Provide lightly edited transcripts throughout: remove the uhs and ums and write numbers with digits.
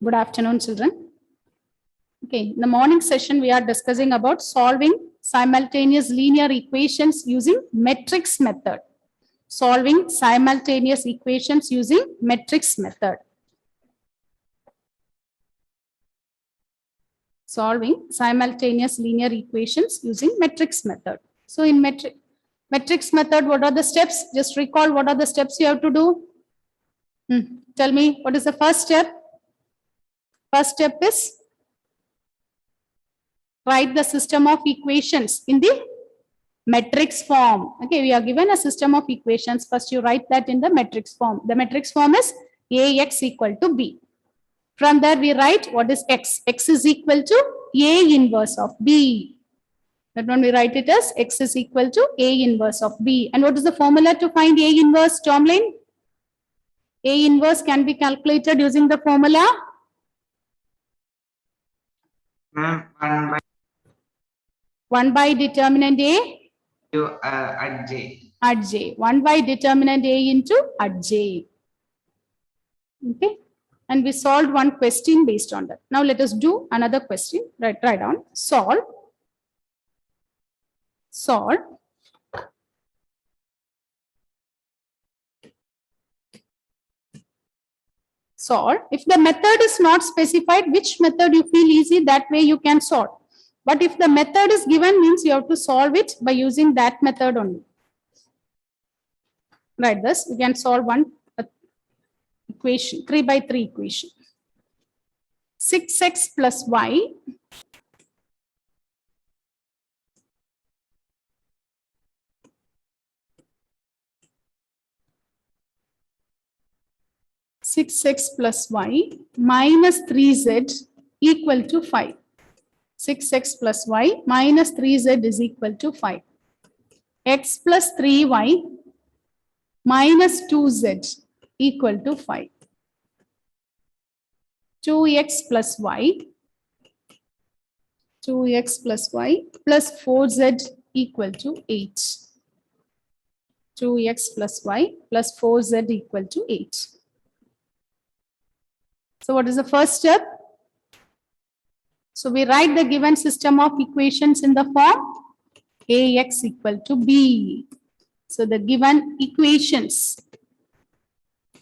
Good afternoon, children. Okay, in the morning session, we are discussing about solving simultaneous linear equations using matrix method. Solving simultaneous equations using matrix method. Solving simultaneous linear equations using matrix method. So in matrix method, what are the steps? Just recall what are the steps you have to do. Tell me, what is the first step? First step is write the system of equations in the matrix form. Okay, we are given a system of equations. First, you write that in the matrix form. The matrix form is AX equal to B. From there, we write what is X. X is equal to A inverse of B. That one we write it as X is equal to A inverse of B. And what is the formula to find A inverse, Tomlin? A inverse can be calculated using the formula. 1 by determinant A at J. At J. 1 by determinant A into at J. Okay. And we solved one question based on that. Now let us do another question. Write down. Solve. Solve. Solve. If the method is not specified, which method you feel easy, that way you can solve. But if the method is given, means you have to solve it by using that method only. Like this, we can solve one equation, 3 by 3 equation. 6x plus y minus 3z equal to 5. 6x plus y minus 3z is equal to 5. X plus 3y minus 2z equal to 5. 2x plus y plus 4z equal to 8. 2x plus y plus 4z equal to 8. So what is the first step? So we write the given system of equations in the form AX equal to B. So the given equations,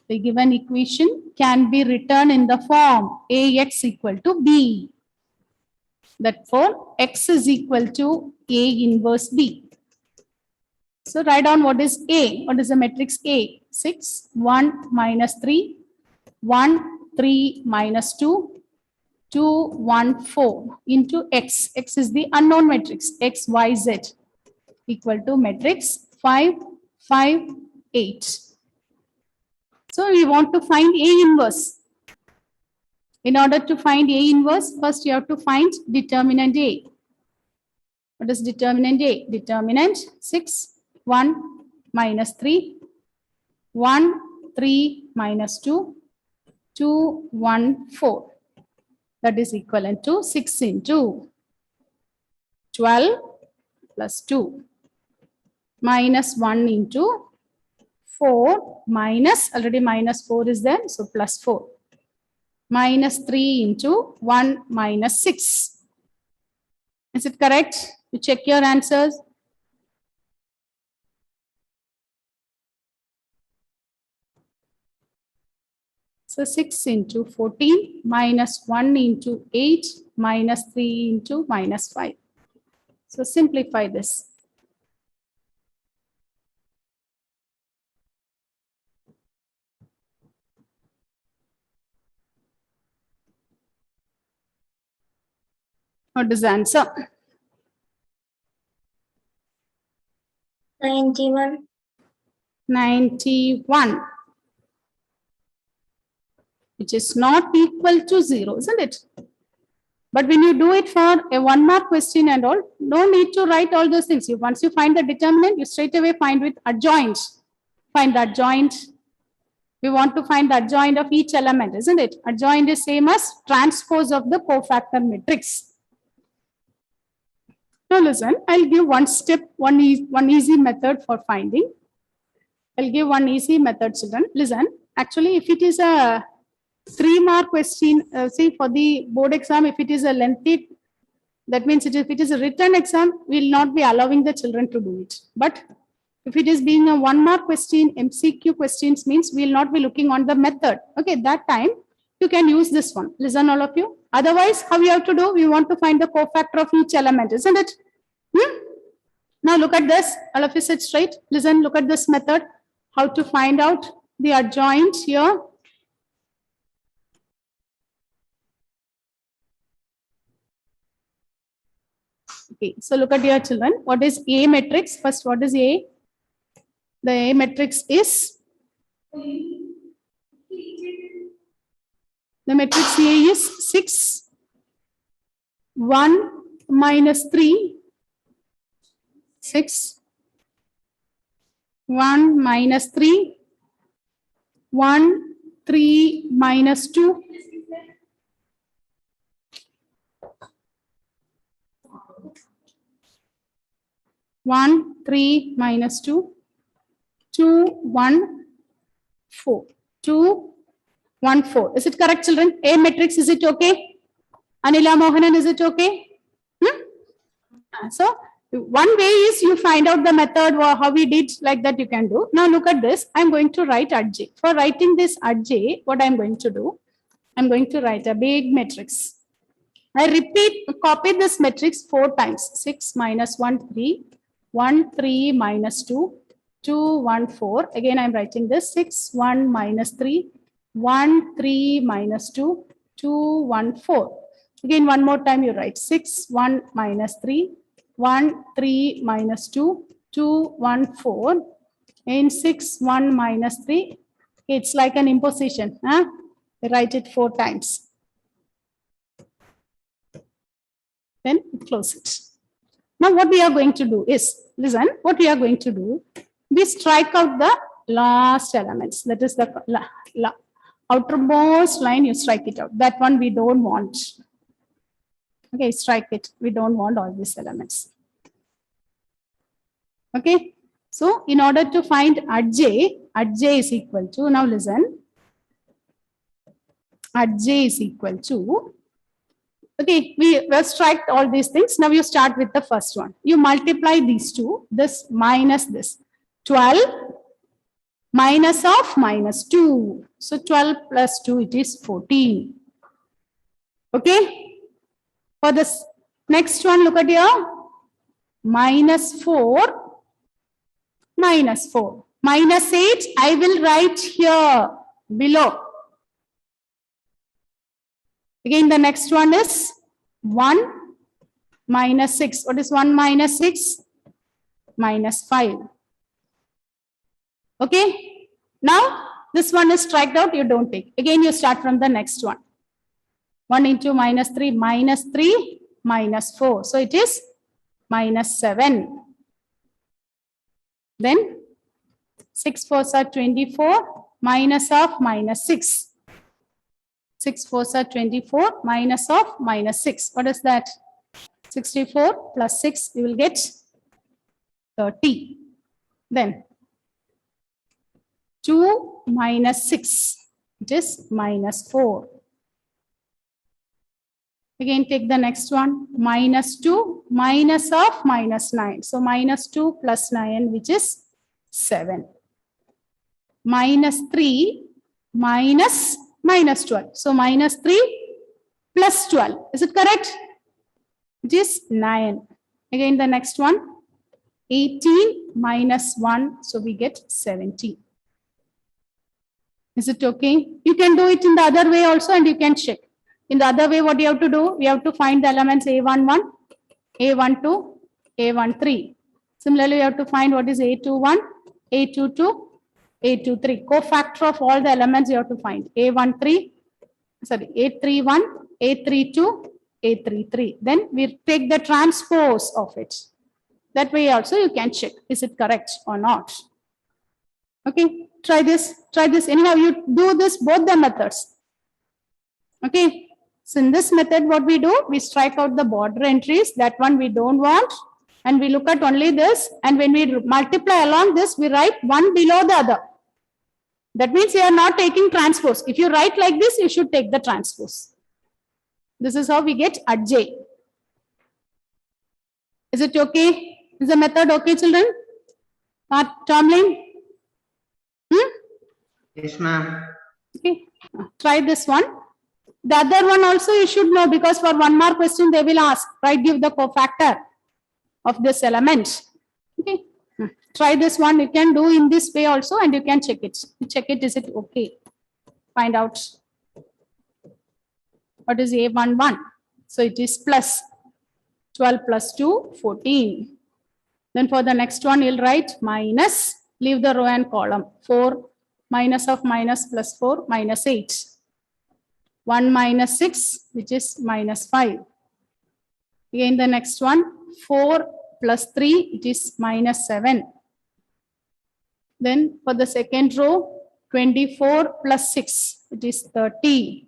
the given equation can be written in the form AX equal to B. Therefore, X is equal to A inverse B. So write down what is A. What is the matrix A? 6, 1, minus 3, 1, 3, minus 2, 2, 1, 4 into X. X is the unknown matrix. X, Y, Z equal to matrix 5, 5, 8. So we want to find A inverse. In order to find A inverse, first you have to find determinant A. What is determinant A? Determinant 6, 1, minus 3, 1, 3, minus 2, 2, 1, 4. That is equivalent to 6 into 12 plus 2 minus 1 into 4 minus, already minus 4 is there, so plus 4. Minus 3 into 1 minus 6. Is it correct? You check your answers. So 6 into 14 minus 1 into 8 minus 3 into minus 5. So simplify this. What is the answer? 91. 91. Which is not equal to 0, isn't it? But when you do it for a 1 mark question and all, no need to write all those things. Once you find the determinant, you straight away find with adjoint. Find the adjoint. We want to find the adjoint of each element, isn't it? Adjoint is same as transpose of the cofactor matrix. Now listen, I'll give one step, one easy method for finding. I'll give one easy method, children. Listen, actually if it is a 3-mark question, see for the board exam, if it is a lengthy, that means if it is a written exam, we will not be allowing the children to do it. But if it is being a 1-mark question, MCQ questions means we will not be looking on the method. Okay, that time you can use this one. Listen, all of you. Otherwise, how you have to do? We want to find the cofactor of each element, isn't it? Now look at this. All of you sit straight. Listen, look at this method. How to find out the adjoint here. Okay, so look at your children. What is A matrix? First, what is A? The A matrix is, the matrix A is 6, 1 minus 3, 6, 1 minus 3, 1, 3 minus 2, 1, 3 minus 2, 2, 1, 4, 2, 1, 4. Is it correct, children? A matrix, is it okay? Anila Mohanan, is it okay? So, one way is you find out the method or how we did, like that you can do. Now look at this. I'm going to write Aj. For writing this Aj, what I'm going to do? I'm going to write a big matrix. I repeat, copy this matrix 4 times. 6 minus 1, 3. 1, 3 minus 2. 2, 1, 4. Again, I'm writing this 6, 1 minus 3. 1, 3 minus 2. 2, 1, 4. Again, one more time you write 6, 1 minus 3. 1, 3 minus 2, 2, 1, 4, and 6, 1 minus 3. It's like an imposition. Huh? Write it 4 times. Then close it. Now what we are going to do is, listen, what we are going to do, we strike out the last elements. That is the outermost line, you strike it out. That one we don't want. Okay, strike it. We don't want all these elements. Okay, so in order to find Aj is equal to, now listen, Aj is equal to, okay, we will strike all these things. Now you start with the first one. You multiply these two, this minus this. 12 minus of minus 2. So 12 plus 2, it is 14. Okay. For this next one, look at here. Minus 4, minus 4. Minus 8, I will write here below. Again, the next one is 1 minus 6. What is 1 minus 6? Minus 5. Okay. Now, this one is striked out. You don't take. Again, you start from the next one. 1 into minus 3, minus 4. So it is minus 7. Then 6 4s are 24, minus of minus 6. 6 4s are 24, minus of minus 6. What is that? 64 plus 6, you will get 30. Then 2 minus 6, it is minus 4. Again, take the next one, minus 2, minus of minus 9. So minus 2 plus 9, which is 7. Minus 3, minus 12. So minus 3 plus 12. Is it correct? It is 9. Again, the next one, 18 minus 1. So we get 17. Is it okay? You can do it in the other way also, and you can check. In the other way, what you have to do? We have to find the elements A11, A12, A13. Similarly, you have to find what is A21, A22, A23. Cofactor of all the elements you have to find. A13, sorry, A31, A32, A33. Then we take the transpose of it. That way also you can check, is it correct or not? Okay, try this, Anyhow, you do this, both the methods. Okay. So in this method, what we do, we strike out the border entries. That one we don't want. And we look at only this. And when we multiply along this, we write one below the other. That means you are not taking transpose. If you write like this, you should take the transpose. This is how we get adj. Is it okay? Is the method okay, children? Tomlin? Yes, ma'am. Okay. Try this one. The other one also you should know, because for 1 mark question they will ask, right? Give the cofactor of this element. Okay. Try this one. You can do in this way also, and you can check it. Check it. Is it okay? Find out what is A11. So it is plus 12 plus 2, 14. Then for the next one, you'll write minus, leave the row and column. 4 minus of minus plus 4 minus 8. 1 minus 6, which is minus 5. Again, the next one, 4 plus 3, it is minus 7. Then for the second row, 24 plus 6, it is 30.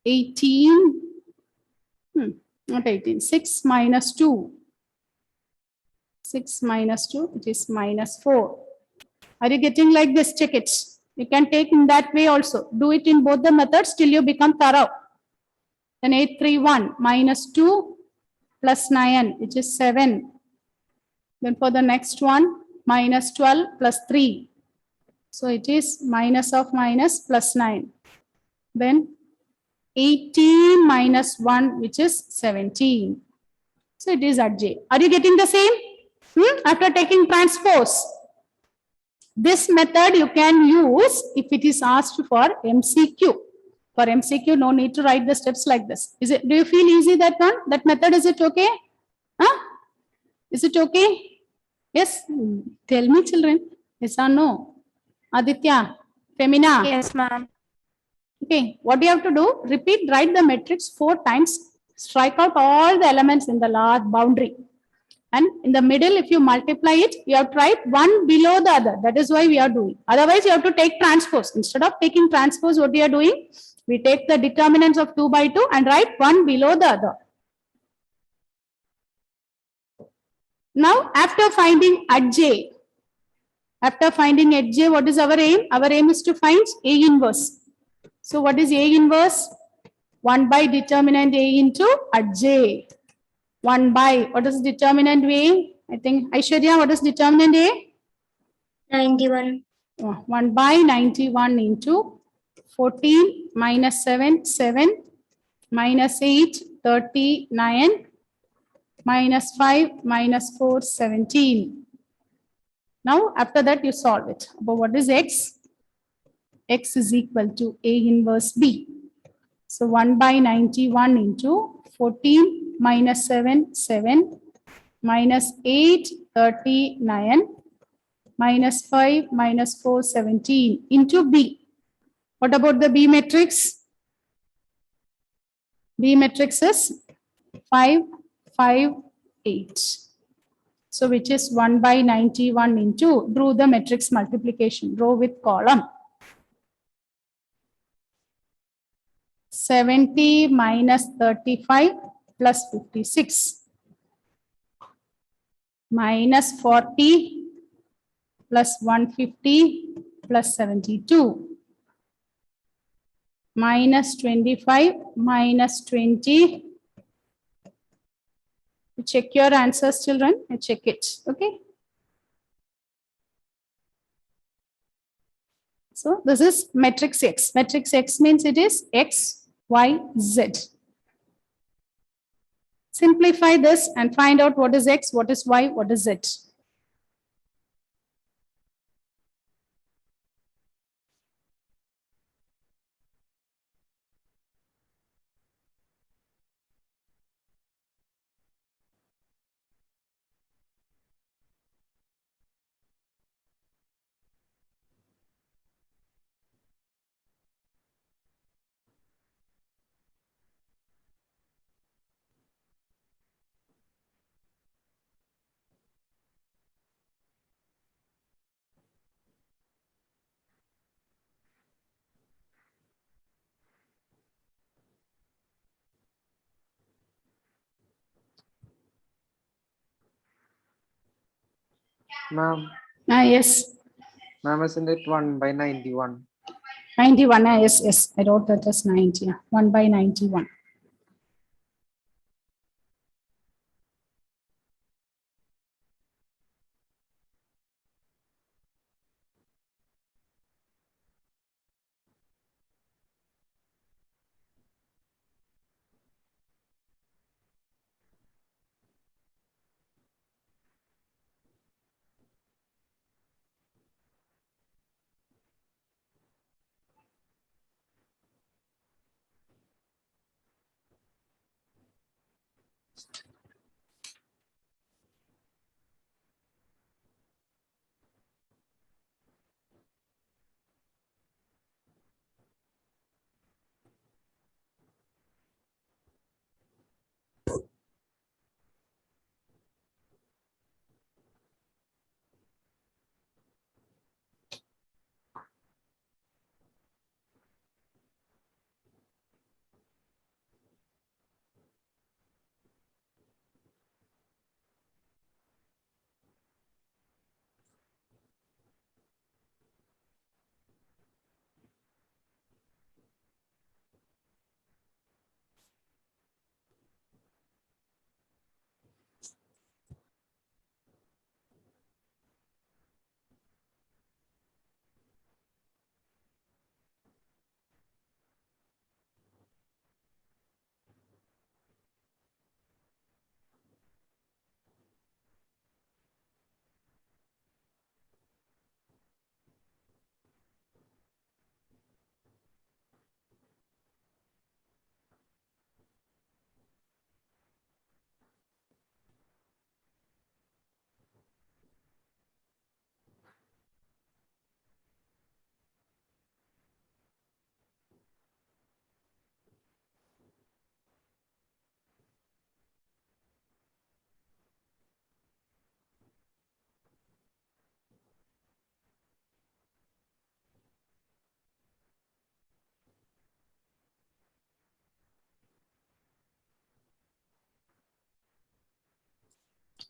18, not 18, 6 minus 2. 6 minus 2, it is minus 4. Are you getting like this? Check it. You can take in that way also. Do it in both the methods till you become thorough. Then 831 minus 2 plus 9, which is 7. Then for the next one, minus 12 plus 3. So it is minus of minus plus 9. Then 18 minus 1, which is 17. So it is adj. Are you getting the same? After taking transpose. This method you can use if it is asked for MCQ. For MCQ, no need to write the steps like this. Is it? Do you feel easy that one? That method, is it okay? Huh? Is it okay? Yes? Tell me, children. Yes or no? Aditya, Femina. Yes, ma'am. Okay, what do you have to do? Repeat, write the matrix 4 times. Strike out all the elements in the large boundary. And in the middle, if you multiply it, you have to write one below the other. That is why we are doing. Otherwise, you have to take transpose. Instead of taking transpose, what we are doing? We take the determinants of 2 by 2 and write one below the other. Now, after finding adj, what is our aim? Our aim is to find A inverse. So, what is A inverse? 1 by determinant A into adj. 1 by, what is determinant A? I think, Aishwarya, what is determinant A? 91. 1 by 91 into 14 minus 7, 7, minus 8, 39, minus 5, minus 4, 17. Now, after that, you solve it. But what is x? X is equal to A inverse B. So, 1 by 91 into 14 minus 7, 7, minus 8, 39, minus 5, minus 4, 17 into B. What about the B matrix? B matrix is 5, 5, 8. So, which is 1 by 91 into, do the matrix multiplication, row with column. 70 minus 35 plus 56. Minus 40 plus 150 plus 72. Minus 25 minus 20. Check your answers, children. Check it. Okay. So this is matrix X. Matrix X means it is X, Y, Z. Simplify this and find out what is X, what is Y, what is Z. Ma'am, Yes. Ma'am, isn't it 1 by 91? 91, yes, yes, I wrote that as 90, 1 by 91.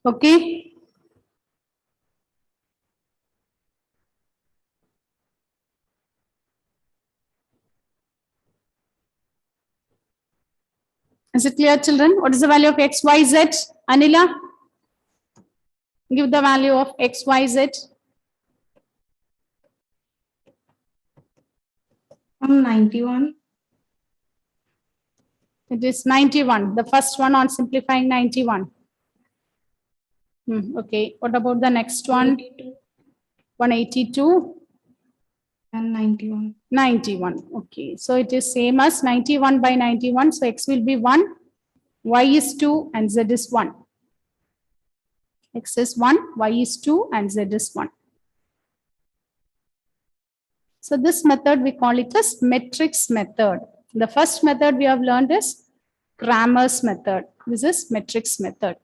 Okay. Is it clear, children? What is the value of x, y, z? Anila? Give the value of x, y, z. 91. It is 91. The first one on simplifying 91. Okay. What about the next one? 182. And 91. 91. Okay. So it is same as 91 by 91. So x will be 1, y is 2, and z is 1. X is 1, y is 2, and z is 1. So this method we call it as matrix method. The first method we have learned is Cramer's method. This is matrix method.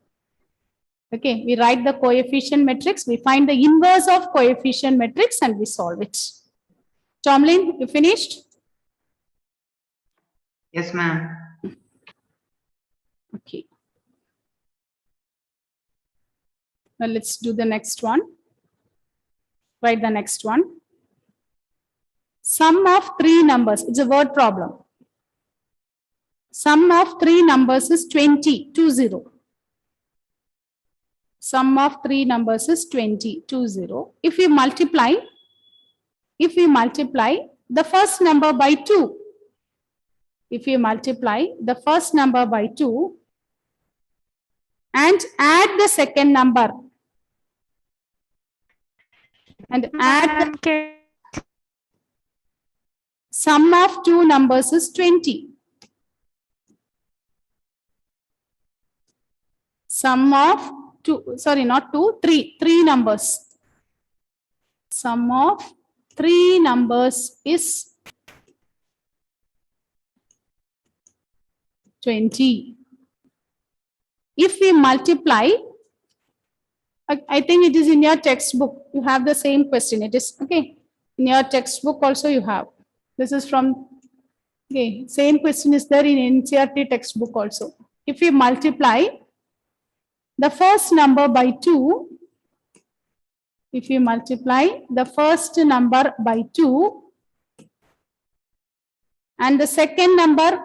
Okay, we write the coefficient matrix, we find the inverse of coefficient matrix and we solve it. Tomlin, you finished? Yes, ma'am. Okay. Now let's do the next one. Write the next one. Sum of three numbers. It's a word problem. Sum of three numbers is 20, 20. Sum of three numbers is 20, 20. If we multiply the first number by 2, if you multiply the first number by 2 and add the second number and add the sum of two numbers is 20. Sum of three numbers. Sum of three numbers is 20. If we multiply, I think it is in your textbook. You have the same question. It is okay. In your textbook also you have. This is from, okay, same question is there in NCERT textbook also. If we multiply the first number by 2, if you multiply the first number by 2 and the second number,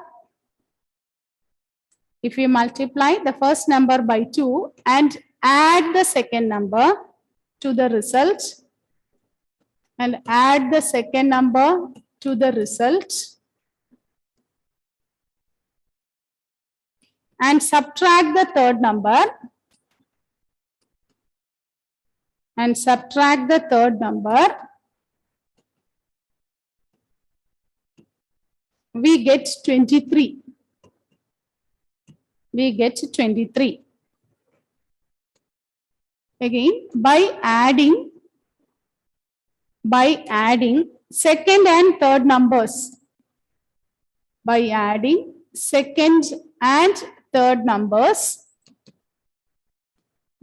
if you multiply the first number by 2 and add the second number to the result and add the second number to the result and subtract the third number and subtract the third number, we get 23. We get 23. Again, by adding second and third numbers, by adding second and third numbers,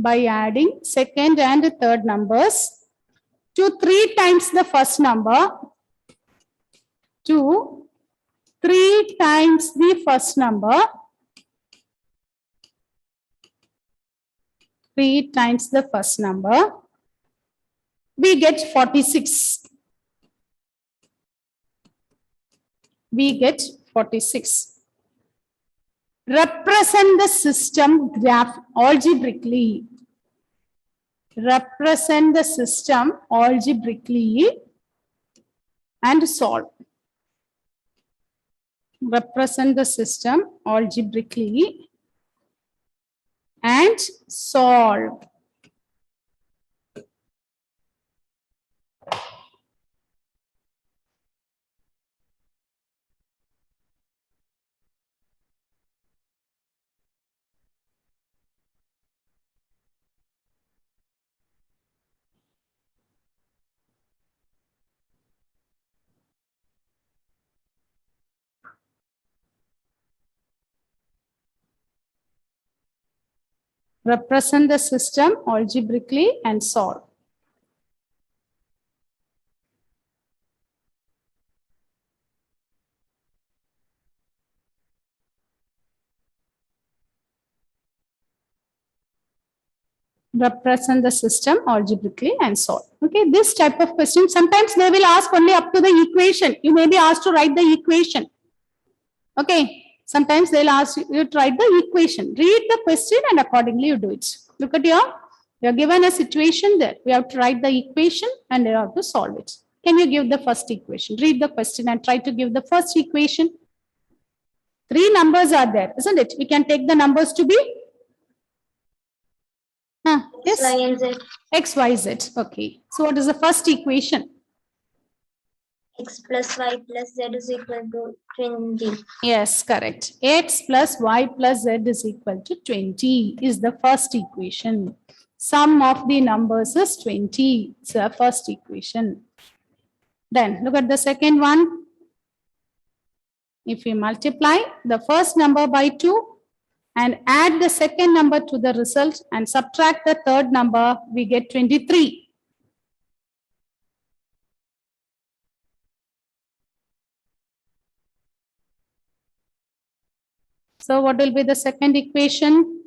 by adding second and third numbers to 3 times the first number, to 3 times the first number, 3 times the first number, we get 46. We get 46. Represent the system graph algebraically. Represent the system algebraically and solve. Represent the system algebraically and solve. Represent the system algebraically and solve. Represent the system algebraically and solve. Okay, this type of question, sometimes they will ask only up to the equation. You may be asked to write the equation. Okay, sometimes they'll ask you to write the equation. Read the question and accordingly you do it. Look at here. You are given a situation there. We have to write the equation and you have to solve it. Can you give the first equation? Read the question and try to give the first equation. 3 numbers are there, isn't it? We can take the numbers to be yes, Y and Z. x, y, z. Okay. So what is the first equation? X plus Y plus Z is equal to 20. Yes, correct. X plus y plus z is equal to 20 is the first equation. Sum of the numbers is 20. It's the first equation. Then look at the second one. If we multiply the first number by 2 and add the second number to the result and subtract the third number, we get 23. So what will be the second equation?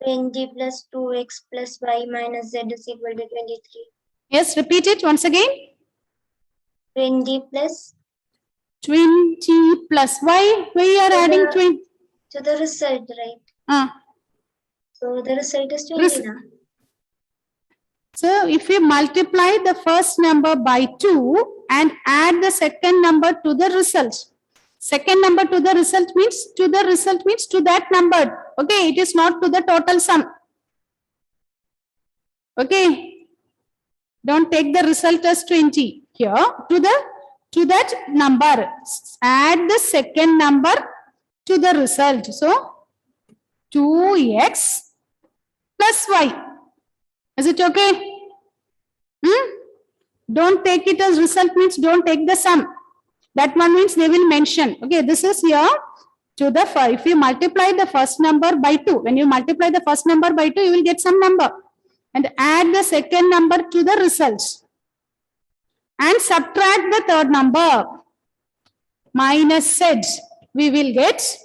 20 plus 2x plus Y minus Z is equal to 23. Yes, repeat it once again. 20 plus 20 plus y. We are adding 20. to the result, right? So the result is 20 now. So if we multiply the first number by 2 and add the second number to the result. Second number to the result means to that number. Okay, it is not to the total sum. Okay. Don't take the result as 20 here to that number. Add the second number to the result. So 2x plus y. Is it okay? Don't take it as result means don't take the sum. That one means they will mention. Okay, this is here to the 5. If you multiply the first number by 2, when you multiply the first number by 2, you will get some number. And add the second number to the results. And subtract the third number. Minus z. We will get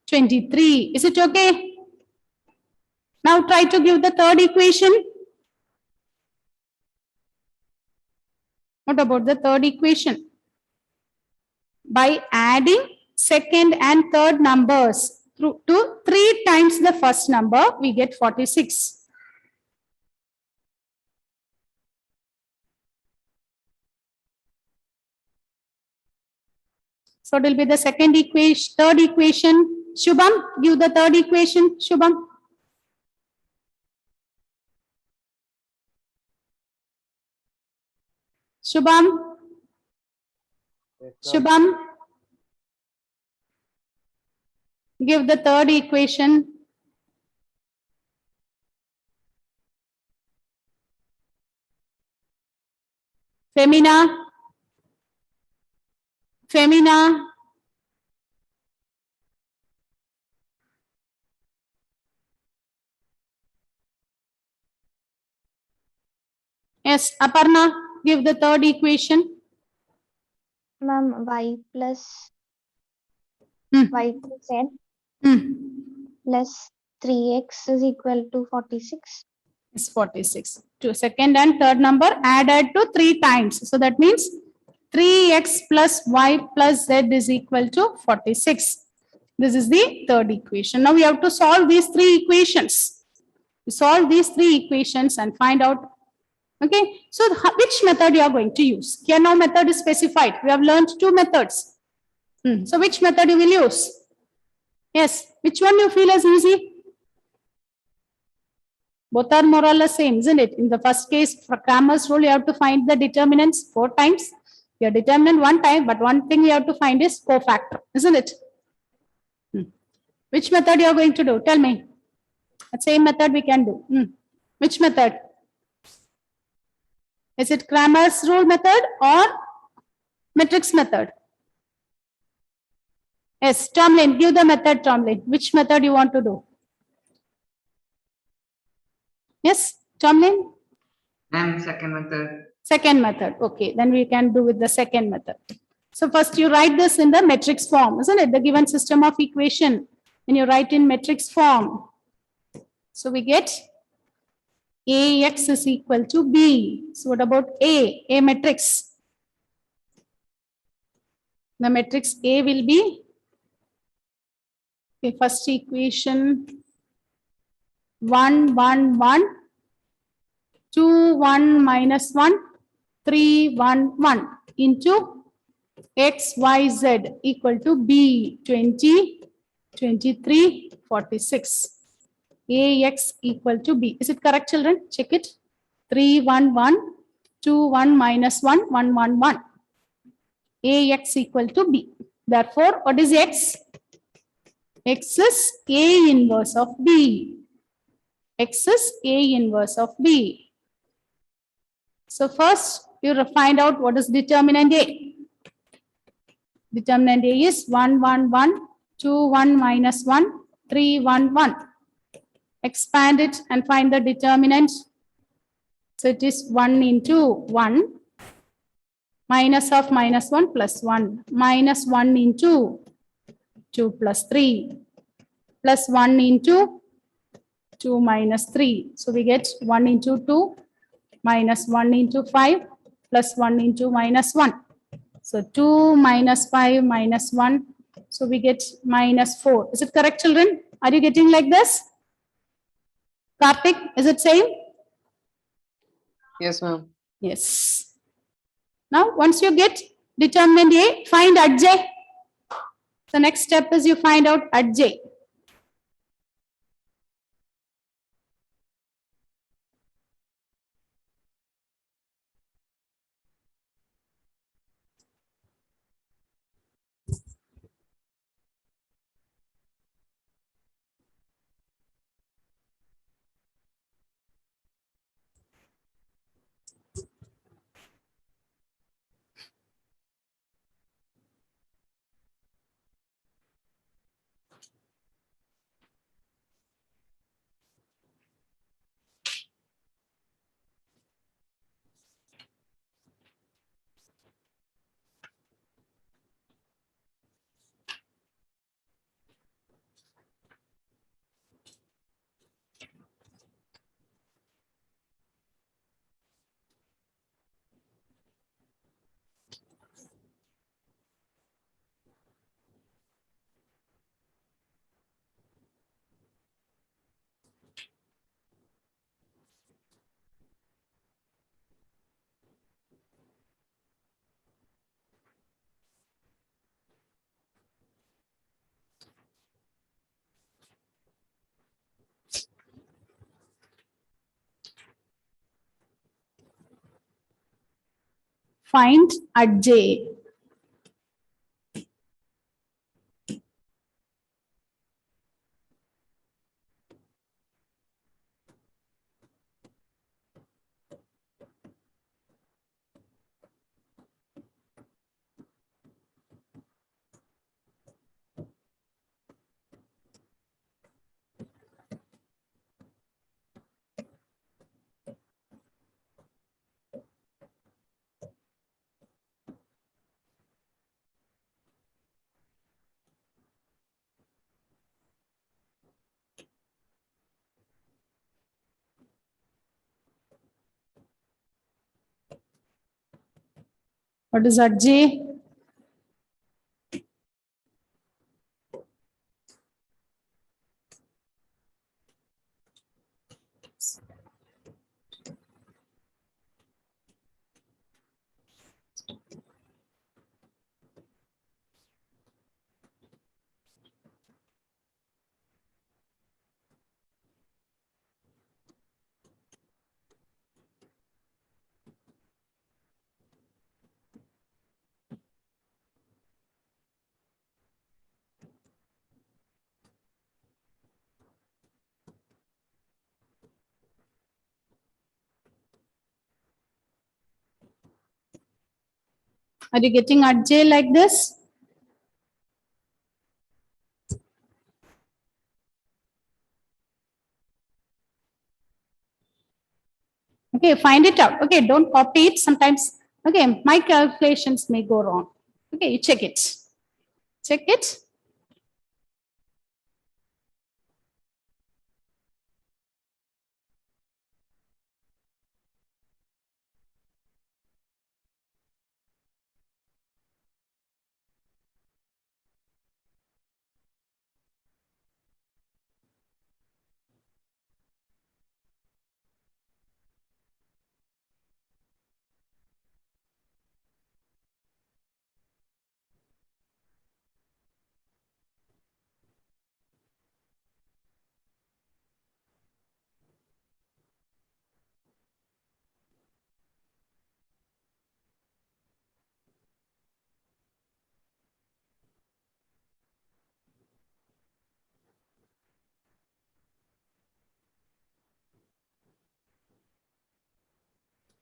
23. Is it okay? Now try to give the third equation. What about the third equation? By adding second and third numbers to 3 times the first number, we get 46. So it will be the second equation, third equation. Shubham, give the third equation. Shubham. Shubham. Shubham. Give the third equation. Femina. Femina. Yes, Aparna, give the third equation. Ma'am, y plus Hmm. y plus z Hmm. plus 3x is equal to 46. Is 46. To second and third number added to 3 times. So that means 3x plus y plus z is equal to 46. This is the third equation. Now we have to solve these 3 equations. Solve these 3 equations and find out. Okay, so which method you are going to use? Here now method is specified. We have learned 2 methods. So which method you will use? Yes, which one you feel is easy? Both are more or less same, isn't it? In the first case, for Cramer's rule, you have to find the determinants 4 times. Your determinant 1 time, but one thing you have to find is cofactor, isn't it? Which method you are going to do? Tell me. The same method we can do. Which method? Is it Cramer's rule method or matrix method? Yes, Tomlin, give the method, Tomlin. Which method you want to do? Yes, Tomlin? Ma'am, second method. Second method. Okay, then we can do with the second method. So first you write this in the matrix form, isn't it? The given system of equation. When you write in matrix form. So we get AX is equal to B. So what about A? A matrix. The matrix A will be, okay, first equation 1, 1, 1, 2, 1, minus 1, 3, 1, 1 into X, Y, Z equal to B 20, 23, 46. AX equal to B. Is it correct, children? Check it. 3, 1, 1, 2, 1, minus 1, 1, 1, 1. AX equal to B. Therefore, what is X? X is A inverse of B. X is A inverse of B. So first, you find out what is determinant A. Determinant A is 1, 1, 1, 2, 1, minus 1, 3, 1, 1. Expand it and find the determinant. So it is 1 into 1. Minus of minus 1 plus 1. Minus 1 into 2 plus 3. Plus 1 into 2 minus 3. So we get 1 into 2 minus 1 into 5 plus 1 into minus 1. So 2 minus 5 minus 1. So we get minus 4. Is it correct, children? Are you getting like this? Karthik, is it same? Yes, ma'am. Yes. Now, once you get determinant A, find adj. The next step is you find out adj. find at J. What is at J? Are you getting at J like this? Okay, find it out. Okay, don't copy it. Sometimes, okay, my calculations may go wrong. Okay, you check it. Check it.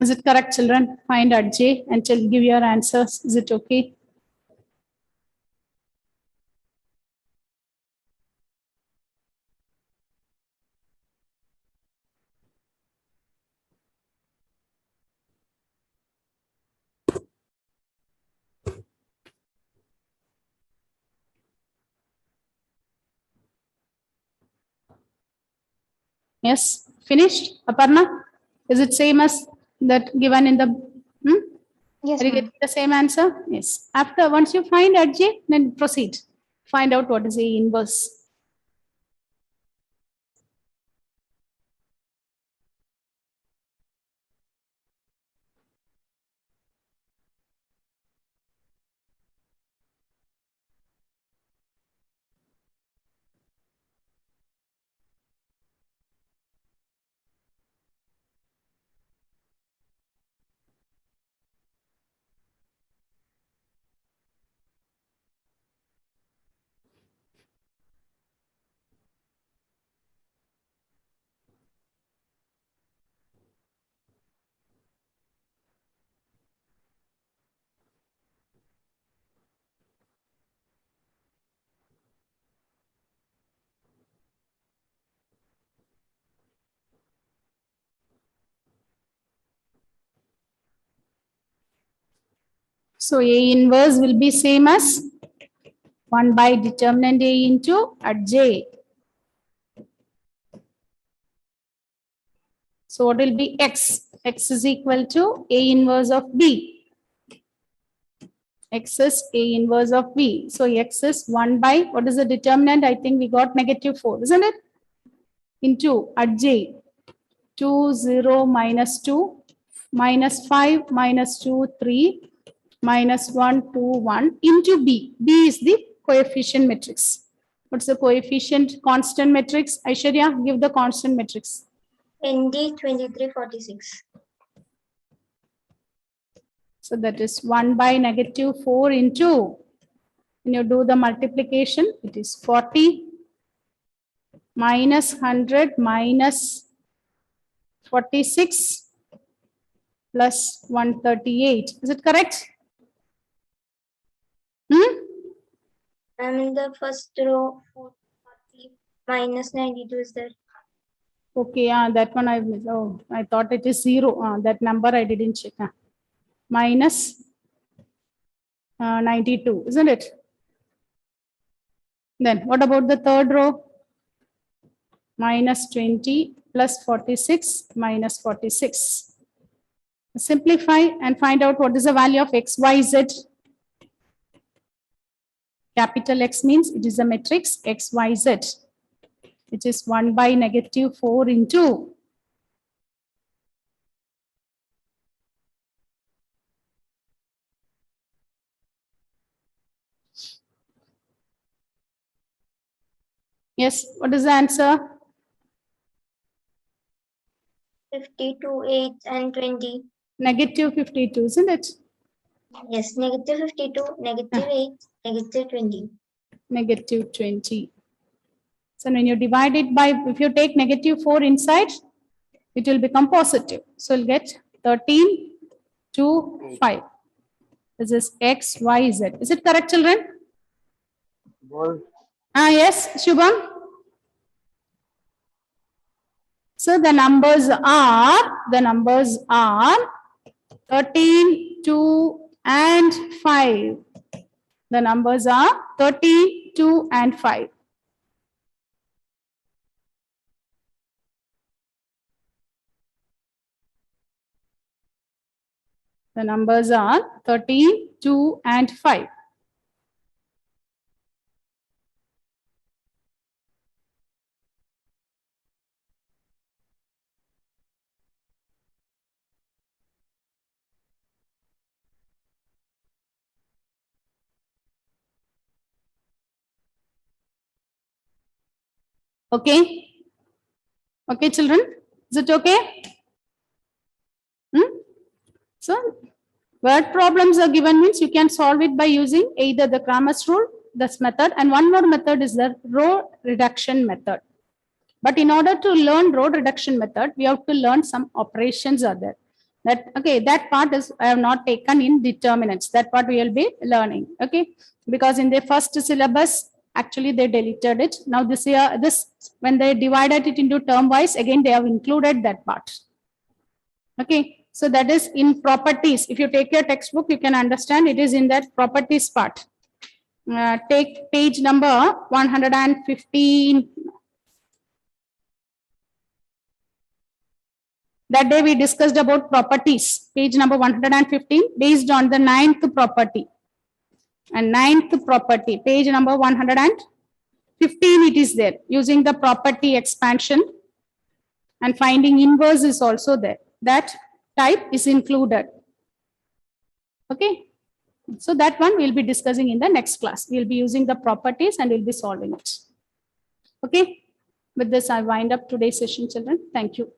Is it correct, children? Find at J and give your answers. Is it okay? Yes, finished. Aparna, is it same as that given in the? Yes, Are you ma'am. getting the same answer? Yes. After once you find at J, then proceed. Find out what is A inverse. So A inverse will be same as 1 by determinant A into at J. So what will be X? X is equal to A inverse of B. X is A inverse of B. So X is 1 by, what is the determinant? I think we got -4, isn't it? Into at J. 2, 0, minus 2, minus 5, minus 2, 3, minus 1, 2, 1 into B. B is the coefficient matrix. What's the coefficient constant matrix? Aishwarya, give the constant matrix. ND 2346. So that is 1 by negative 4 into, when you do the multiplication, it is 40 minus 100 minus 46 plus 138. Is it correct? I'm in the first row. 40 minus 92 is there. Okay, that one I missed. Oh, I thought it is 0. That number I didn't check. Minus 92, isn't it? Then what about the third row? Minus 20 plus 46 minus 46. Simplify and find out what is the value of x, y, z. Capital X means it is a matrix x, y, z, which is 1 by negative 4 into yes, what is the answer? 52, 8 and 20. Negative 52, isn't it? Yes, negative 52, negative 8, negative 20. Negative 20. So when you divide it by, if you take negative 4 inside, it will become positive. So you'll get 13, 2, 5. This is x, y, z. Is it correct, children? Yes, Shubham. So the numbers are 13, 2, and 5. The numbers are 13, 2, and 5. The numbers are 13, 2, and 5. Okay? Okay, children? Is it okay? So, word problems are given means you can solve it by using either the Cramer's rule, this method, and one more method is the row reduction method. But in order to learn row reduction method, we have to learn some operations are there. That part is I have not taken in determinants. That part we will be learning. Okay, because in the first syllabus, actually they deleted it. Now this year, when they divided it into term wise, again they have included that part. Okay, so that is in properties. If you take your textbook, you can understand it is in that properties part. Take page number 115. That day we discussed about properties, page number 115, based on the 9th property. And 9th property, page number 115, it is there, using the property expansion and finding inverse is also there. That type is included. Okay. So that one we'll be discussing in the next class. We'll be using the properties and we'll be solving it. Okay. With this, I wind up today's session, children. Thank you.